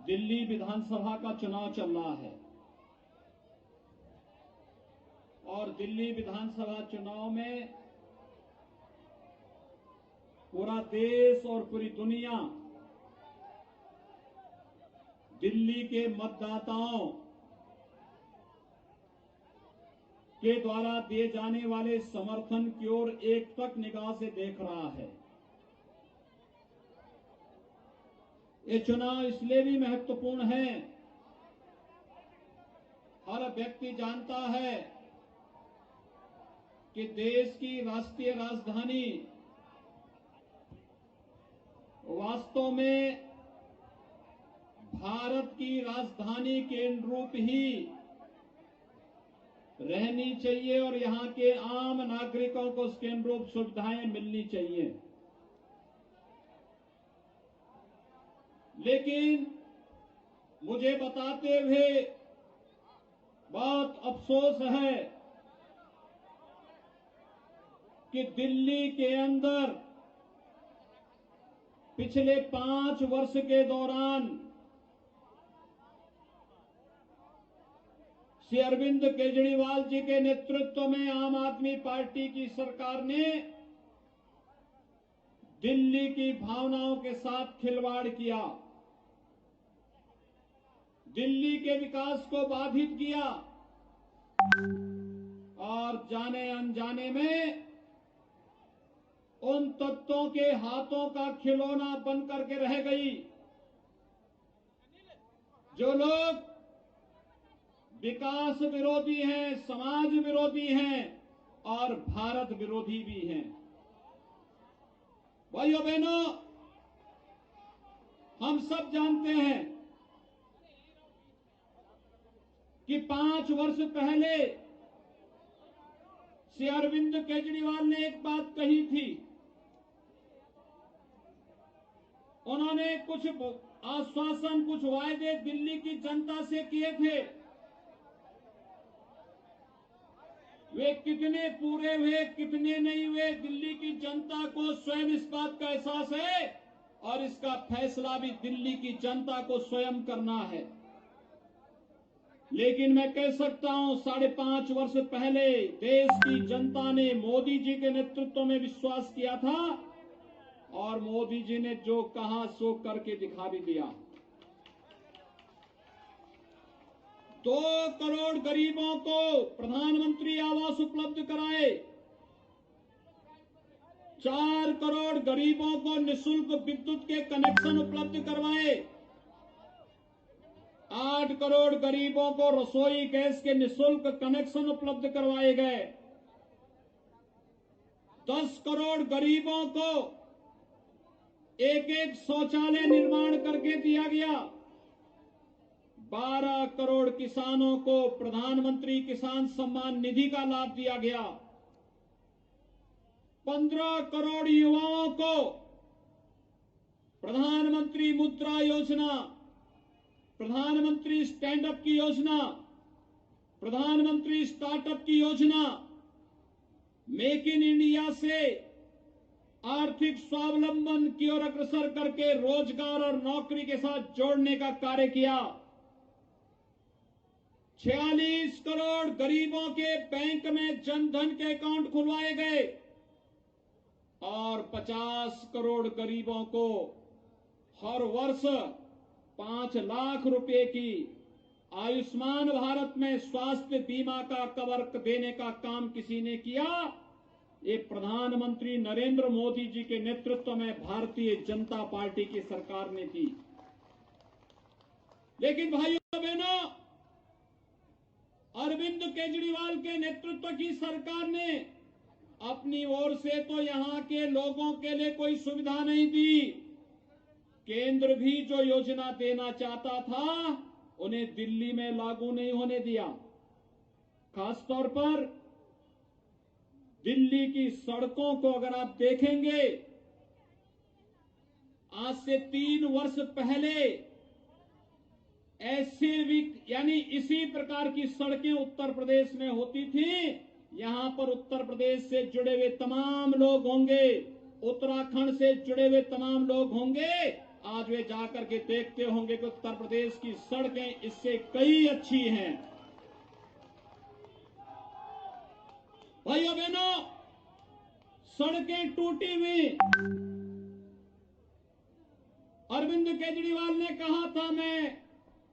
दिल्ली विधानसभा का चुनाव चल रहा है और दिल्ली विधानसभा चुनाव में पूरा देश और पूरी दुनिया दिल्ली के मतदाताओं के द्वारा दिए जाने वाले समर्थन की ओर एकटक निगाह से देख रहा है। ये चुनाव इसलिए भी महत्वपूर्ण है, हर व्यक्ति जानता है कि देश की राष्ट्रीय राजधानी वास्तव में भारत की राजधानी के अनुरूप ही रहनी चाहिए और यहां के आम नागरिकों को उसके अनुरूप सुविधाएं मिलनी चाहिए। लेकिन मुझे बताते हुए बहुत अफसोस है कि दिल्ली के अंदर पिछले 5 वर्ष के दौरान श्री अरविंद केजरीवाल जी के नेतृत्व में आम आदमी पार्टी की सरकार ने दिल्ली की भावनाओं के साथ खिलवाड़ किया, दिल्ली के विकास को बाधित किया और जाने अनजाने में उन तत्वों के हाथों का खिलौना बन करके रह गई जो लोग विकास विरोधी हैं, समाज विरोधी हैं और भारत विरोधी भी हैं। भाइयों बहनों, हम सब जानते हैं कि 5 वर्ष पहले श्री अरविंद केजरीवाल ने एक बात कही थी। उन्होंने कुछ आश्वासन, कुछ वायदे दिल्ली की जनता से किए थे। वे कितने पूरे हुए, कितने नहीं हुए, दिल्ली की जनता को स्वयं इस बात का एहसास है और इसका फैसला भी दिल्ली की जनता को स्वयं करना है। लेकिन मैं कह सकता हूं, 5.5 वर्ष पहले देश की जनता ने मोदी जी के नेतृत्व में विश्वास किया था और मोदी जी ने जो कहा सो करके दिखा भी दिया। 2 करोड़ गरीबों को प्रधानमंत्री आवास उपलब्ध कराए, 4 करोड़ गरीबों को निःशुल्क विद्युत के कनेक्शन उपलब्ध करवाए, 8 करोड़ गरीबों को रसोई गैस के निःशुल्क कनेक्शन उपलब्ध करवाए गए, 10 करोड़ गरीबों को एक शौचालय निर्माण करके दिया गया, 12 करोड़ किसानों को प्रधानमंत्री किसान सम्मान निधि का लाभ दिया गया, 15 करोड़ युवाओं को प्रधानमंत्री मुद्रा योजना, प्रधानमंत्री स्टैंड अप की योजना, प्रधानमंत्री स्टार्टअप की योजना, मेक इन इंडिया से आर्थिक स्वावलंबन की ओर अग्रसर करके रोजगार और नौकरी के साथ जोड़ने का कार्य किया, 46 करोड़ गरीबों के बैंक में जनधन के अकाउंट खुलवाए गए और 50 करोड़ गरीबों को हर वर्ष 5 लाख रुपए की आयुष्मान भारत में स्वास्थ्य बीमा का कवर देने का काम किसी ने किया। ये प्रधानमंत्री नरेंद्र मोदी जी के नेतृत्व में भारतीय जनता पार्टी की सरकार ने की। लेकिन भाइयों बहनों, अरविंद केजरीवाल के नेतृत्व की सरकार ने अपनी ओर से तो यहां के लोगों के लिए कोई सुविधा नहीं दी। केंद्र भी जो योजना देना चाहता था उन्हें दिल्ली में लागू नहीं होने दिया। खासतौर पर दिल्ली की सड़कों को अगर आप देखेंगे, आज से 3 वर्ष पहले ऐसे भी यानी इसी प्रकार की सड़कें उत्तर प्रदेश में होती थी। यहां पर उत्तर प्रदेश से जुड़े हुए तमाम लोग होंगे, उत्तराखंड से जुड़े हुए तमाम लोग होंगे, आज वे जाकर के देखते होंगे कि उत्तर प्रदेश की सड़कें इससे कई अच्छी हैं। भाइयों बहनों, सड़कें टूटी हुई। अरविंद केजरीवाल ने कहा था, मैं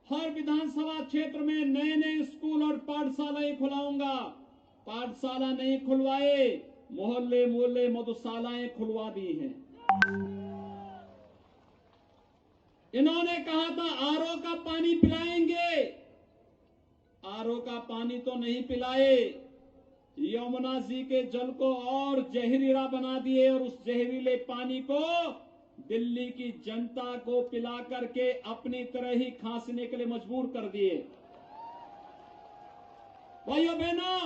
हर विधानसभा क्षेत्र में नए नए स्कूल और पाठशालाएं खुलाऊंगा। पाठशाला नहीं खुलवाए, मोहल्ले मोहल्ले मधुशालाएं खुलवा दी हैं। इन्होंने कहा था आरओ का पानी पिलाएंगे, आरओ का पानी तो नहीं पिलाए, यमुना जी के जल को और जहरीला बना दिए और उस जहरीले पानी को दिल्ली की जनता को पिला करके अपनी तरह ही खांसने के लिए मजबूर कर दिए। भाइयों बहनों,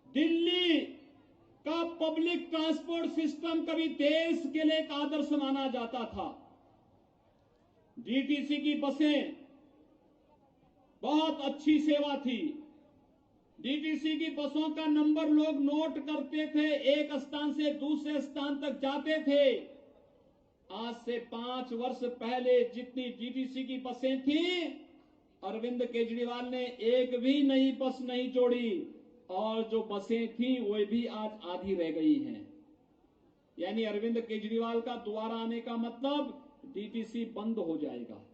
दिल्ली का पब्लिक ट्रांसपोर्ट सिस्टम कभी देश के लिए एक आदर्श माना जाता था। डीटीसी की बसें बहुत अच्छी सेवा थी। डीटीसी की बसों का नंबर लोग नोट करते थे, एक स्थान से दूसरे स्थान तक जाते थे। आज से 5 वर्ष पहले जितनी डीटीसी की बसें थी, अरविंद केजरीवाल ने एक भी नई बस नहीं जोड़ी और जो बसें थी वो भी आज आधी रह गई हैं। यानी अरविंद केजरीवाल का दोबारा आने का मतलब डीटीसी बंद हो जाएगा।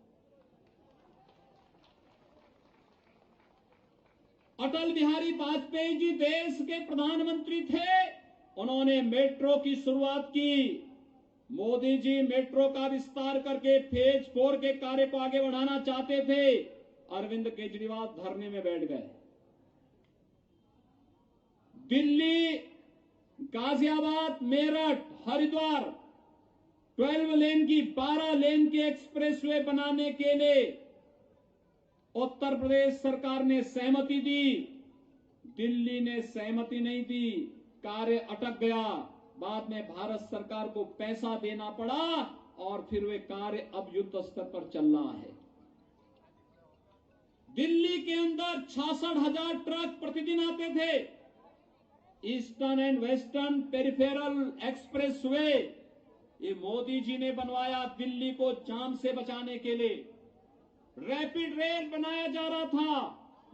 अटल बिहारी वाजपेयी जी देश के प्रधानमंत्री थे, उन्होंने मेट्रो की शुरुआत की। मोदी जी मेट्रो का विस्तार करके फेज 4 के कार्य को आगे बढ़ाना चाहते थे। अरविंद केजरीवाल धरने में बैठ गए। दिल्ली, गाजियाबाद, मेरठ, हरिद्वार 12 लेन की 12 लेन की एक्सप्रेसवे बनाने के लिए उत्तर प्रदेश सरकार ने सहमति दी, दिल्ली ने सहमति नहीं दी, कार्य अटक गया। बाद में भारत सरकार को पैसा देना पड़ा और फिर वे कार्य अब युद्ध स्तर पर चल रहा है। दिल्ली के अंदर 66,000 ट्रक प्रतिदिन आते थे। Eastern and western peripheral expressway ये मोदी जी ने बनवाया दिल्ली को जाम से बचाने के लिए। रैपिड रेल बनाया जा रहा था,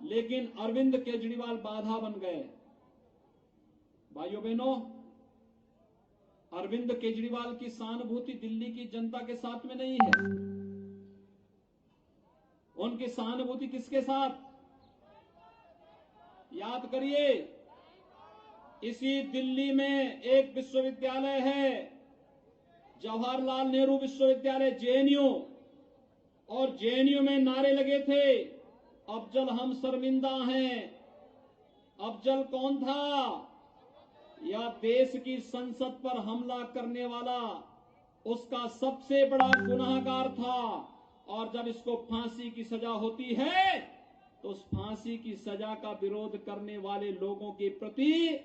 लेकिन अरविंद केजरीवाल बाधा बन गए। भाइयों बहनों, अरविंद केजरीवाल की सहानुभूति दिल्ली की जनता के साथ में नहीं है। उनकी सहानुभूति किसके साथ? याद करिए, इसी दिल्ली में एक विश्वविद्यालय है, जवाहरलाल नेहरू विश्वविद्यालय जेएनयू, और जेएनयू में नारे लगे थे, अफजल हम शर्मिंदा हैं। अफजल कौन था? या देश की संसद पर हमला करने वाला उसका सबसे बड़ा गुनाहगार था। और जब इसको फांसी की सजा होती है तो उस फांसी की सजा का विरोध करने वाले लोगों के प्रति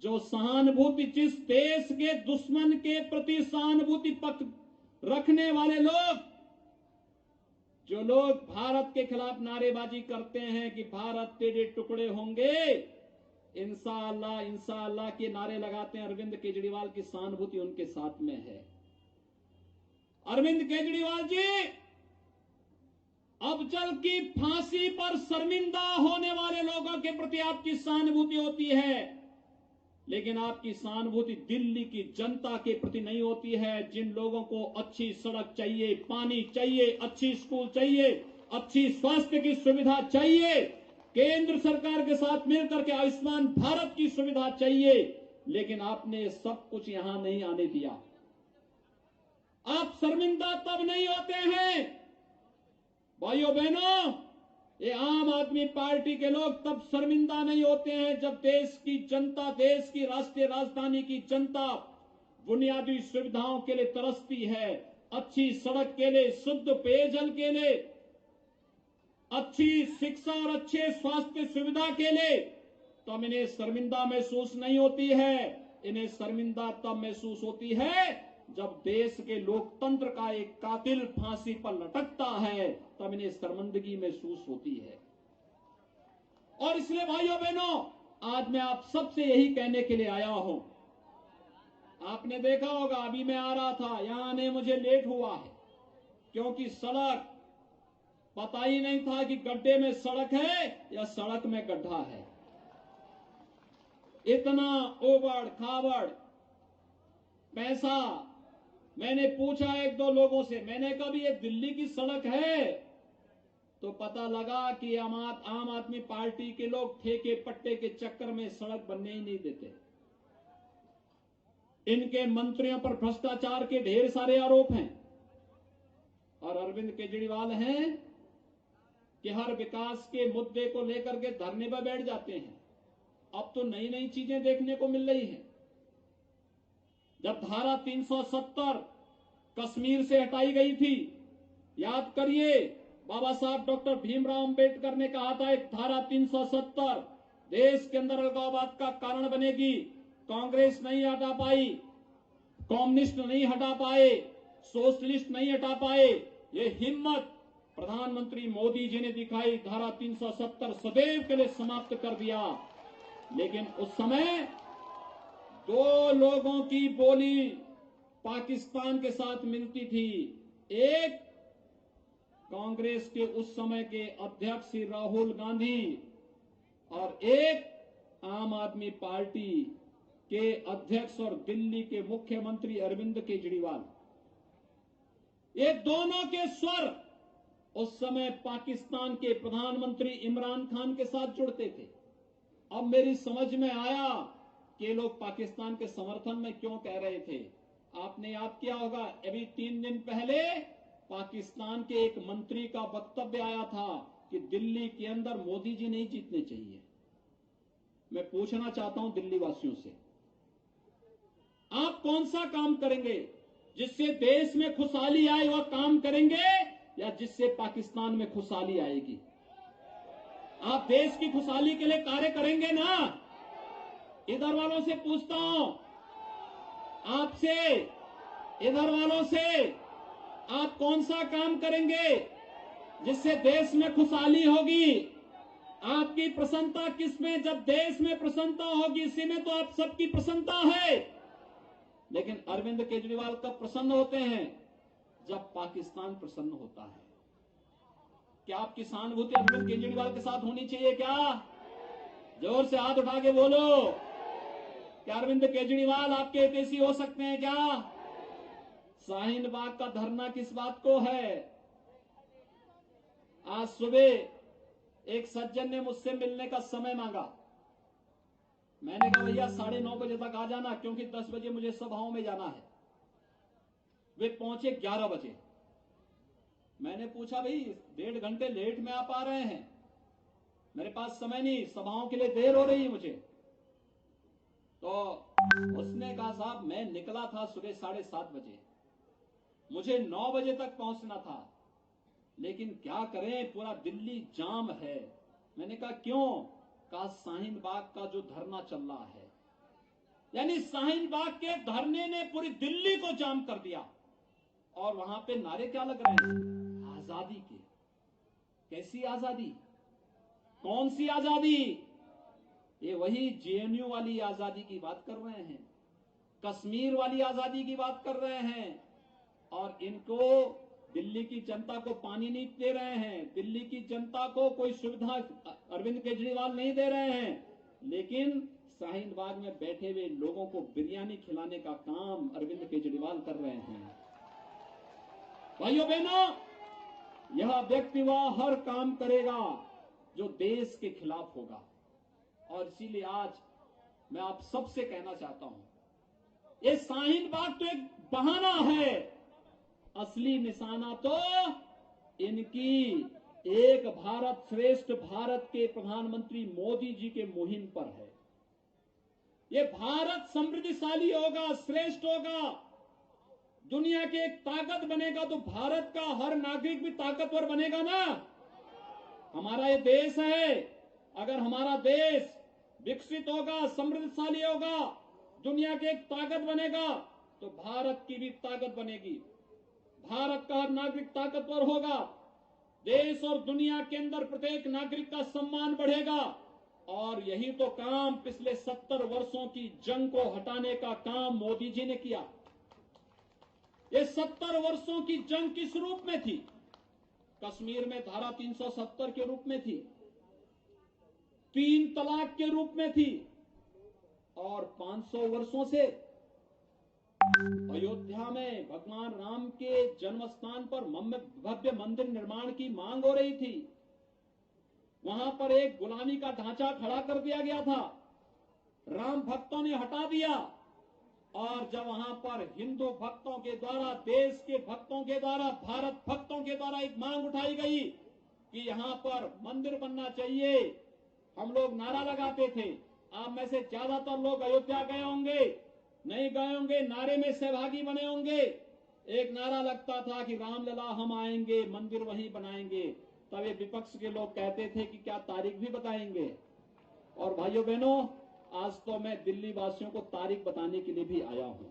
जो सहानुभूति, जिस देश के दुश्मन के प्रति सहानुभूति पक्ष रखने वाले लोग, जो लोग भारत के खिलाफ नारेबाजी करते हैं कि भारत तेरे टुकड़े होंगे, इंशाअल्लाह इंशाअल्लाह के नारे लगाते हैं, अरविंद केजरीवाल की सहानुभूति उनके साथ में है। अरविंद केजरीवाल जी अफजल की फांसी पर शर्मिंदा होने वाले लोगों के प्रति आपकी सहानुभूति होती है, लेकिन आपकी सहानुभूति दिल्ली की जनता के प्रति नहीं होती है। जिन लोगों को अच्छी सड़क चाहिए, पानी चाहिए, अच्छी स्कूल चाहिए, अच्छी स्वास्थ्य की सुविधा चाहिए, केंद्र सरकार के साथ मिलकर के आयुष्मान भारत की सुविधा चाहिए, लेकिन आपने सब कुछ यहां नहीं आने दिया। आप शर्मिंदा तब नहीं होते हैं भाइयों बहनों, ये आम आदमी पार्टी के लोग तब शर्मिंदा नहीं होते हैं जब देश की जनता, देश की राष्ट्रीय राजधानी की जनता बुनियादी सुविधाओं के लिए तरसती है। अच्छी सड़क के लिए, शुद्ध पेयजल के लिए, अच्छी शिक्षा और अच्छे स्वास्थ्य सुविधा के लिए तब इन्हें शर्मिंदा महसूस नहीं होती है। इन्हें शर्मिंदा तब महसूस होती है जब देश के लोकतंत्र का एक कातिल फांसी पर लटकता है, तब इन्हें शर्मिंदगी महसूस होती है। और इसलिए भाइयों बहनों, आज मैं आप सबसे यही कहने के लिए आया हूं, आपने देखा होगा, अभी मैं आ रहा था, यहां आने मुझे लेट हुआ है क्योंकि सड़क, पता ही नहीं था कि गड्ढे में सड़क है या सड़क में गड्ढा है। इतना ओबड़ खाबड़ पैसा। मैंने पूछा एक दो लोगों से, मैंने कहा भी ये दिल्ली की सड़क है? तो पता लगा कि आम आदमी पार्टी के लोग ठेके पट्टे के चक्कर में सड़क बनने ही नहीं देते। इनके मंत्रियों पर भ्रष्टाचार के ढेर सारे आरोप हैं और अरविंद केजरीवाल हैं कि हर विकास के मुद्दे को लेकर के धरने पर बैठ जाते हैं। अब तो नई नई चीजें देखने को मिल रही हैं। जब धारा 370 कश्मीर से हटाई गई थी, याद करिए, बाबा साहब डॉक्टर भीमराव अंबेडकर ने कहा था एक धारा 370 देश के अंदर अलगाववाद का कारण बनेगी। कांग्रेस नहीं हटा पाई, कम्युनिस्ट नहीं हटा पाए, सोशलिस्ट नहीं हटा पाए। ये हिम्मत प्रधानमंत्री मोदी जी ने दिखाई, धारा 370 सदैव के लिए समाप्त कर दिया। लेकिन उस समय दो लोगों की बोली पाकिस्तान के साथ मिलती थी। एक कांग्रेस के उस समय के अध्यक्ष श्री राहुल गांधी और एक आम आदमी पार्टी के अध्यक्ष और दिल्ली के मुख्यमंत्री अरविंद केजरीवाल। ये दोनों के स्वर उस समय पाकिस्तान के प्रधानमंत्री इमरान खान के साथ जुड़ते थे। अब मेरी समझ में आया कि ये लोग पाकिस्तान के समर्थन में क्यों कह रहे थे। आपने याद किया होगा, अभी 3 दिन पहले पाकिस्तान के एक मंत्री का वक्तव्य आया था कि दिल्ली के अंदर मोदी जी नहीं जीतने चाहिए। मैं पूछना चाहता हूं दिल्ली वासियों से, आप कौन सा काम करेंगे? जिससे देश में खुशहाली आए वह काम करेंगे या जिससे पाकिस्तान में खुशहाली आएगी? आप देश की खुशहाली के लिए कार्य करेंगे ना? इधर वालों से पूछता हूं, आपसे, इधर वालों से, आप कौन सा काम करेंगे जिससे देश में खुशहाली होगी? आपकी प्रसन्नता किसमें? जब देश में प्रसन्नता होगी इसी में तो आप सबकी प्रसन्नता है। लेकिन अरविंद केजरीवाल कब प्रसन्न होते हैं? जब पाकिस्तान प्रसन्न होता है। क्या आपकी सहानुभूति अरविंद केजरीवाल के साथ होनी चाहिए क्या? जोर से हाथ उठा के बोलो। क्या अरविंद केजरीवाल आपके हितैषी हो सकते हैं क्या? शाहीन बाग का धरना किस बात को है? आज सुबह एक सज्जन ने मुझसे मिलने का समय मांगा। मैंने कहा भैया 9:30 बजे तक आ जाना, क्योंकि 10 बजे मुझे सभाओं में जाना है। वे पहुंचे 11 बजे। मैंने पूछा भाई 1.5 घंटे लेट में आप आ रहे हैं, मेरे पास समय नहीं, सभाओं के लिए देर हो रही है मुझे। तो उसने कहा साहब मैं निकला था सुबह 7:30 बजे, मुझे 9 बजे तक पहुंचना था, लेकिन क्या करें पूरा दिल्ली जाम है। मैंने कहा क्यों? कहा शाहीन बाग का जो धरना चल रहा है। यानी शाहीन बाग के धरने ने पूरी दिल्ली को जाम कर दिया। और वहां पे नारे क्या लग रहे हैं? आजादी के। कैसी आजादी? कौन सी आजादी? ये वही जेएनयू वाली आजादी की बात कर रहे हैं, कश्मीर वाली आजादी की बात कर रहे हैं। और इनको दिल्ली की जनता को पानी नहीं दे रहे हैं, दिल्ली की जनता को कोई सुविधा अरविंद केजरीवाल नहीं दे रहे हैं, लेकिन शाहीन बाग में बैठे हुए लोगों को बिरयानी खिलाने का काम अरविंद केजरीवाल कर रहे हैं। भाइयों बहनों, यह व्यक्ति वह हर काम करेगा जो देश के खिलाफ होगा। और इसीलिए आज मैं आप सबसे कहना चाहता हूं, ये शाहीन बाग तो एक बहाना है, असली निशाना तो इनकी एक भारत श्रेष्ठ भारत के प्रधानमंत्री मोदी जी के मुहिम पर है। ये भारत समृद्धिशाली होगा, श्रेष्ठ होगा, दुनिया की एक ताकत बनेगा तो भारत का हर नागरिक भी ताकतवर बनेगा ना। हमारा ये देश है, अगर हमारा देश विकसित होगा, समृद्धशाली होगा, दुनिया की एक ताकत बनेगा तो भारत की भी ताकत बनेगी। भारत का हर नागरिक ताकतवर होगा, देश और दुनिया के अंदर प्रत्येक नागरिक का सम्मान बढ़ेगा और यही तो काम पिछले 70 वर्षों की जंग को हटाने का काम मोदी जी ने किया। ये 70 वर्षों की जंग किस रूप में थी? कश्मीर में धारा 370 के रूप में थी, 3 तलाक के रूप में थी, और 500 वर्षों से अयोध्या में भगवान राम के जन्म स्थान पर भव्य मंदिर निर्माण की मांग हो रही थी। वहां पर एक गुलामी का ढांचा खड़ा कर दिया गया था, राम भक्तों ने हटा दिया, और जब वहां पर हिंदू भक्तों के द्वारा, देश के भक्तों के द्वारा, भारत भक्तों के द्वारा एक मांग उठाई गई कि यहां पर मंदिर बनना चाहिए, हम लोग नारा लगाते थे। आप में से ज्यादातर लोग अयोध्या गए होंगे, नहीं गए होंगे, नारे में सहभागी बने होंगे। एक नारा लगता था कि रामलला हम आएंगे, मंदिर वहीं बनाएंगे। तब ये विपक्ष के लोग कहते थे कि क्या तारीख भी बताएंगे। और भाइयों बहनों, आज तो मैं दिल्ली वासियों को तारीख बताने के लिए भी आया हूं।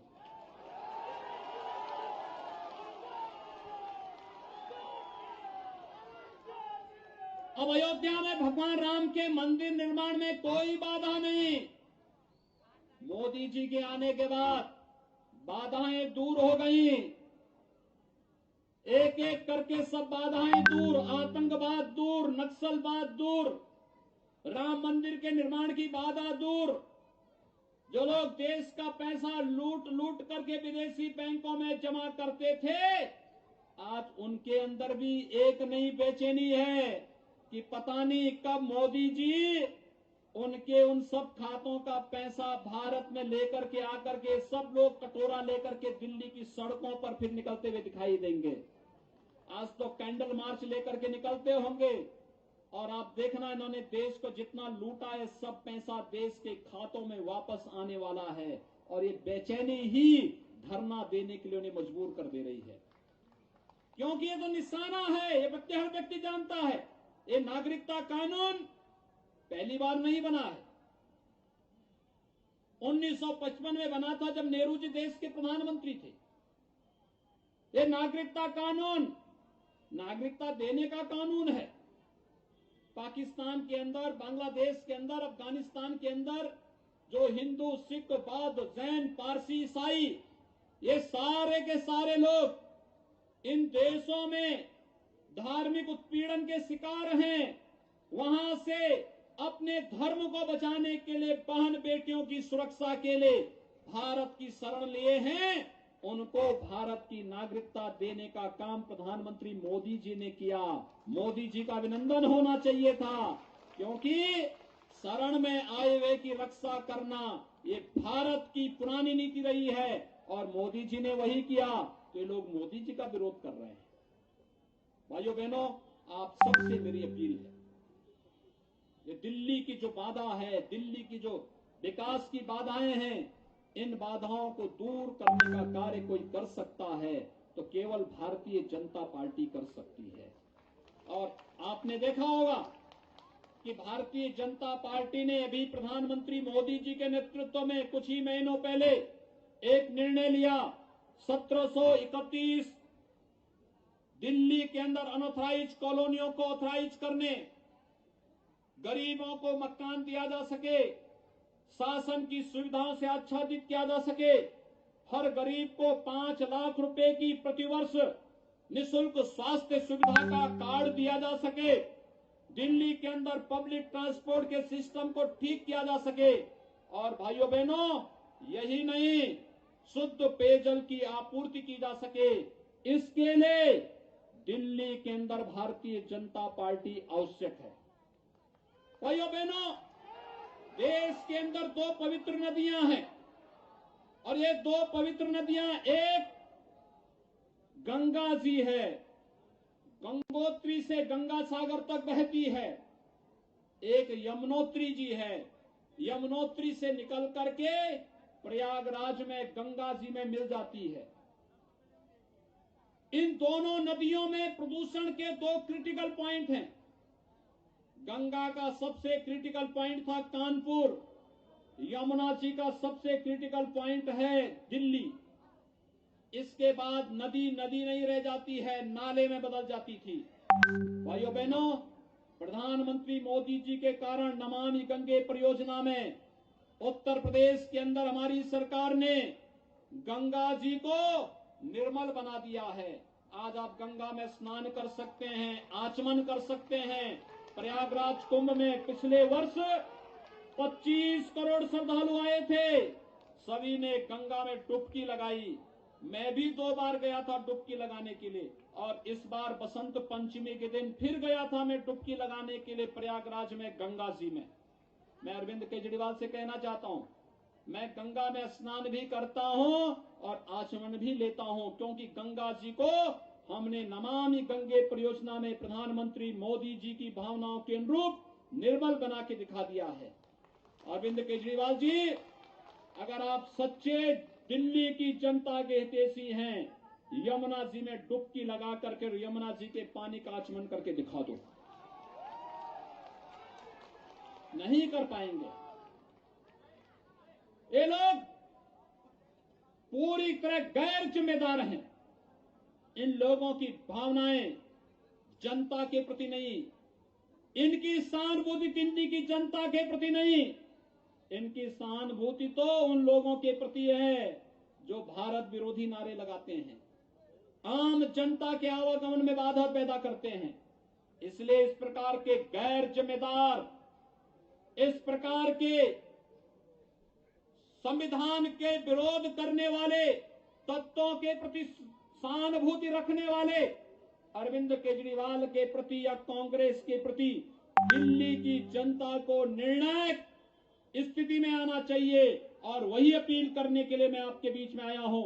अब अयोध्या में भगवान राम के मंदिर निर्माण में कोई बाधा नहीं। मोदी जी के आने के बाद बाधाएं दूर हो गई, एक एक करके सब बाधाएं दूर, आतंकवाद दूर, नक्सलवाद दूर, राम मंदिर के निर्माण की बाधा दूर। जो लोग देश का पैसा लूट लूट करके विदेशी बैंकों में जमा करते थे, आज उनके अंदर भी एक नई बेचैनी है कि पता नहीं कब मोदी जी उनके उन सब खातों का पैसा भारत में लेकर के आकर के सब लोग कटोरा लेकर के दिल्ली की सड़कों पर फिर निकलते हुए दिखाई देंगे। आज तो कैंडल मार्च लेकर के निकलते होंगे, और आप देखना इन्होंने देश को जितना लूटा है सब पैसा देश के खातों में वापस आने वाला है, और ये बेचैनी ही धरना देने के लिए उन्हें मजबूर कर दे रही है। क्योंकि ये तो निशाना है, ये हर व्यक्ति जानता है। ये नागरिकता कानून पहली बार नहीं बना है, 1955 में बना था जब नेहरू जी देश के प्रधानमंत्री थे। ये नागरिकता कानून नागरिकता देने का कानून है। पाकिस्तान के अंदर, बांग्लादेश के अंदर, अफगानिस्तान के अंदर जो हिंदू, सिख, बौद्ध, जैन, पारसी, ईसाई, ये सारे के सारे लोग इन देशों में धार्मिक उत्पीड़न के शिकार हैं। वहां से अपने धर्म को बचाने के लिए, बहन बेटियों की सुरक्षा के लिए भारत की शरण लिए हैं। उनको भारत की नागरिकता देने का काम प्रधानमंत्री मोदी जी ने किया। मोदी जी का अभिनंदन होना चाहिए था, क्योंकि शरण में आए हुए की रक्षा करना ये भारत की पुरानी नीति रही है, और मोदी जी ने वही किया। तो ये लोग मोदी जी का विरोध कर रहे हैं। भाइयों बहनों, आप सबसे मेरी अपील है, ये दिल्ली की जो बाधा है, दिल्ली की जो विकास की बाधाएं हैं, इन बाधाओं को दूर करने का कार्य कोई कर सकता है तो केवल भारतीय जनता पार्टी कर सकती है। और आपने देखा होगा कि भारतीय जनता पार्टी ने अभी प्रधानमंत्री मोदी जी के नेतृत्व में कुछ ही महीनों पहले एक निर्णय लिया, 1731 दिल्ली के अंदर अनऑथराइज कॉलोनियों को ऑथराइज करने, गरीबों को मकान दिया जा सके, शासन की सुविधाओं से आच्छादित किया जा सके, हर गरीब को 5 लाख रुपए की प्रतिवर्ष निःशुल्क स्वास्थ्य सुविधा का कार्ड दिया जा सके, दिल्ली के अंदर पब्लिक ट्रांसपोर्ट के सिस्टम को ठीक किया जा सके, और भाइयों बहनों यही नहीं, शुद्ध पेयजल की आपूर्ति की जा सके। इसके लिए दिल्ली के अंदर भारतीय जनता पार्टी आवश्यक है। भाइयों बहनों, देश के अंदर 2 पवित्र नदियां हैं, और ये 2 पवित्र नदियां, एक गंगा जी है, गंगोत्री से गंगा सागर तक बहती है, एक यमुनोत्री जी है, यमुनोत्री से निकल करके प्रयागराज में गंगा जी में मिल जाती है। इन दोनों नदियों में प्रदूषण के 2 क्रिटिकल पॉइंट हैं। गंगा का सबसे क्रिटिकल पॉइंट था कानपुर, यमुना जी का सबसे क्रिटिकल पॉइंट है दिल्ली। इसके बाद नदी नदी नहीं रह जाती है, नाले में बदल जाती थी। भाइयों बहनों, प्रधानमंत्री मोदी जी के कारण नमामि गंगे परियोजना में उत्तर प्रदेश के अंदर हमारी सरकार ने गंगा जी को निर्मल बना दिया है। आज आप गंगा में स्नान कर सकते हैं, आचमन कर सकते हैं। प्रयागराज कुंभ में पिछले वर्ष 25 करोड़ श्रद्धालु आए थे, सभी ने गंगा में डुबकी लगाई। मैं भी 2 बार गया था डुबकी लगाने के लिए, और इस बार बसंत पंचमी के दिन फिर गया था मैं डुबकी लगाने के लिए प्रयागराज में गंगा जी में। मैं अरविंद केजरीवाल से कहना चाहता हूं, मैं गंगा में स्नान भी करता हूं और आचमन भी लेता हूं, क्योंकि गंगा जी को हमने नमामि गंगे परियोजना में प्रधानमंत्री मोदी जी की भावनाओं के अनुरूप निर्मल बना के दिखा दिया है। अरविंद केजरीवाल जी, अगर आप सच्चे दिल्ली की जनता के हितैषी हैं, यमुना जी में डुबकी लगा करके यमुना जी के पानी का आचमन करके दिखा दो। नहीं कर पाएंगे। ये लोग पूरी तरह गैर जिम्मेदार हैं। इन लोगों की भावनाएं जनता के प्रति नहीं, इनकी सहानुभूति दिल्ली की जनता के प्रति नहीं, इनकी सहानुभूति तो उन लोगों के प्रति है जो भारत विरोधी नारे लगाते हैं, आम जनता के आवागमन में बाधा पैदा करते हैं। इसलिए इस प्रकार के गैर जिम्मेदार, इस प्रकार के संविधान के विरोध करने वाले तत्वों के प्रति सहानुभूति रखने वाले अरविंद केजरीवाल के प्रति या कांग्रेस के प्रति दिल्ली की जनता को निर्णायक स्थिति में आना चाहिए, और वही अपील करने के लिए मैं आपके बीच में आया हूं।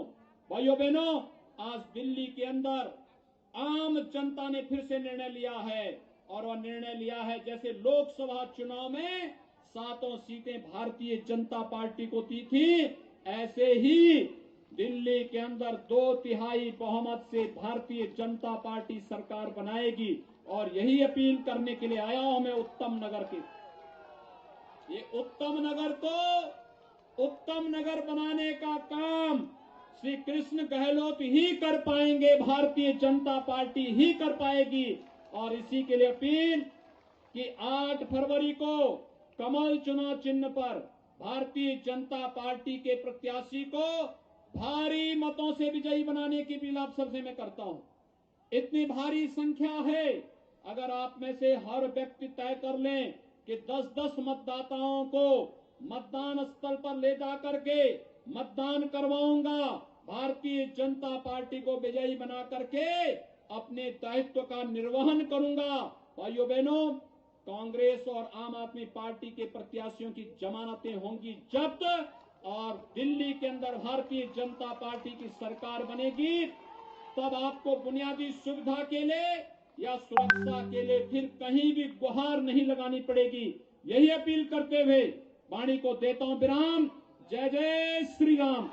भाइयों बहनों, आज दिल्ली के अंदर आम जनता ने फिर से निर्णय लिया है, और वह निर्णय लिया है जैसे लोकसभा चुनाव में 7 सीटें भारतीय जनता पार्टी को दी थी, ऐसे ही दिल्ली के अंदर 2/3 बहुमत से भारतीय जनता पार्टी सरकार बनाएगी। और यही अपील करने के लिए आया हूं मैं उत्तम नगर के। ये उत्तम नगर बनाने का काम श्री कृष्ण गहलोत ही कर पाएंगे, भारतीय जनता पार्टी ही कर पाएगी। और इसी के लिए अपील कि 8 फरवरी को कमल चुनाव चिन्ह पर भारतीय जनता पार्टी के प्रत्याशी को भारी मतों से विजयी बनाने की अपील आप सबसे मैं करता हूं। इतनी भारी संख्या है, अगर आप में से हर व्यक्ति तय कर लें कि 10-10 मतदाताओं को मतदान स्थल पर ले जाकर के मतदान करवाऊंगा, भारतीय जनता पार्टी को विजयी बना करके अपने दायित्व का निर्वहन करूंगा। भाइयों बहनों, कांग्रेस और आम आदमी पार्टी के प्रत्याशियों की जमानतें होंगी जब्त, और दिल्ली के अंदर भारतीय जनता पार्टी की सरकार बनेगी, तब आपको बुनियादी सुविधा के लिए या सुरक्षा के लिए फिर कहीं भी गुहार नहीं लगानी पड़ेगी। यही अपील करते हुए वाणी को देता हूं विराम। जय जय श्री राम।